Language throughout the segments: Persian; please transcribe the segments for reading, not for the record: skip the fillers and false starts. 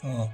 آه.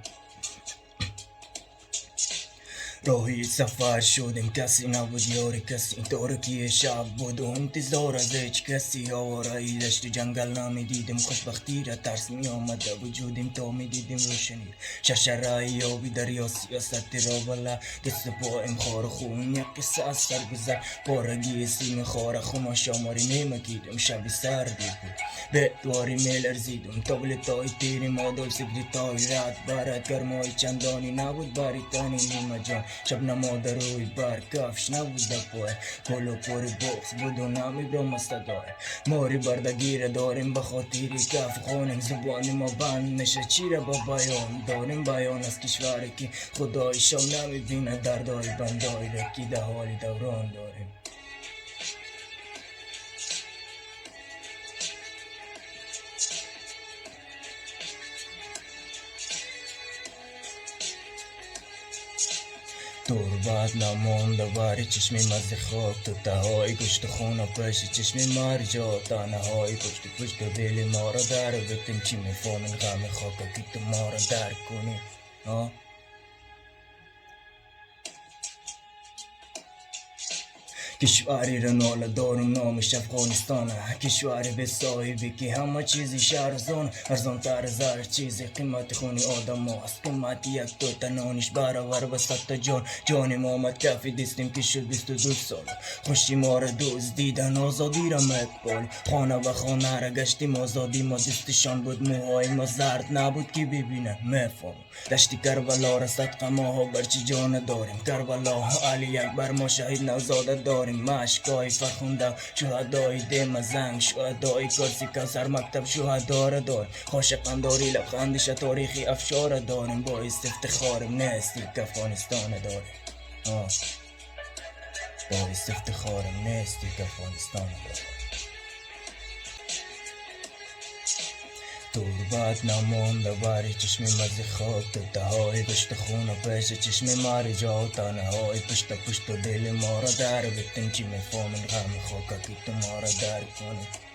راهی سفر شدیم کسی نبود یاری کسی تارکی شب بود و انتظار از هیچ کسی آوارایی دشت جنگل نمیدیدیم خوشبختی را ترس می آمد وجودیم تا میدیدیم روشنی ششرایی یابی دریا سیاستی را بلا دست پایم خار خون یک قصه از سر گذر پارگی سیم خار خون شاماری نمیکیدیم شب سردی بود به دواری میلرزیدم تابلتای تیری مادل سکریتای رد برد گرمای چندانی نبود باریتانی نیمه جان شب نماد روی بر کفش نبود پای کلو پوری بوکس بود و نمیبرم استدای ماری بردگیر داریم بخاطیری کف خونیم زبانی ما بند نشه چیره با بیان داریم بیان از کشوری که خدای شام نمیبینه دردای بندای رکی ده حالی دوران داریم دور بعد نمونده باری چشمی مزد خاک تو تهای گشت خون و پشت چشمی مار جا تانه های پشت دل ما را در بتیم چی میفهمین غم خاکا که تو ما را در کنی کشوری را ناله دارم نامش افغانستانه کشوری به صاحبی که همه چیزی ارزان تر از هر چیزی قیمت خونی آدم هاست قیمت یک تو تنانش برابر به صد جان جانم آمد کفی دستیم که شد 22 سال خوشی ما را دوست دیدن آزادی را مقبال خانه و خانه را گشتیم آزادی ما دستشان بود موهای ما زرد نبود که ببینن مفهم دشتی کربلا را صدقه ما ها برچی جان داریم کربلا علی اکبر ما شهید نوزاده داریم مشکای فرخونده شهدای دم زنگ شهدای کرسی کوثر مکتب شهدا را داریم خاشقان داری لبخندش تاریخی افشار داریم باعث افتخارم نیستی که افغانستان داریم باعث افتخارم نیستی که افغانستان داریم دور بعد نمونده باری چشمی مزی خاک تو تهای گشت خون و پیش چشمی ماری جا تانه های پشت دل ما را در بتیم چی میفهمین غم خاکا که تو ما را در کنی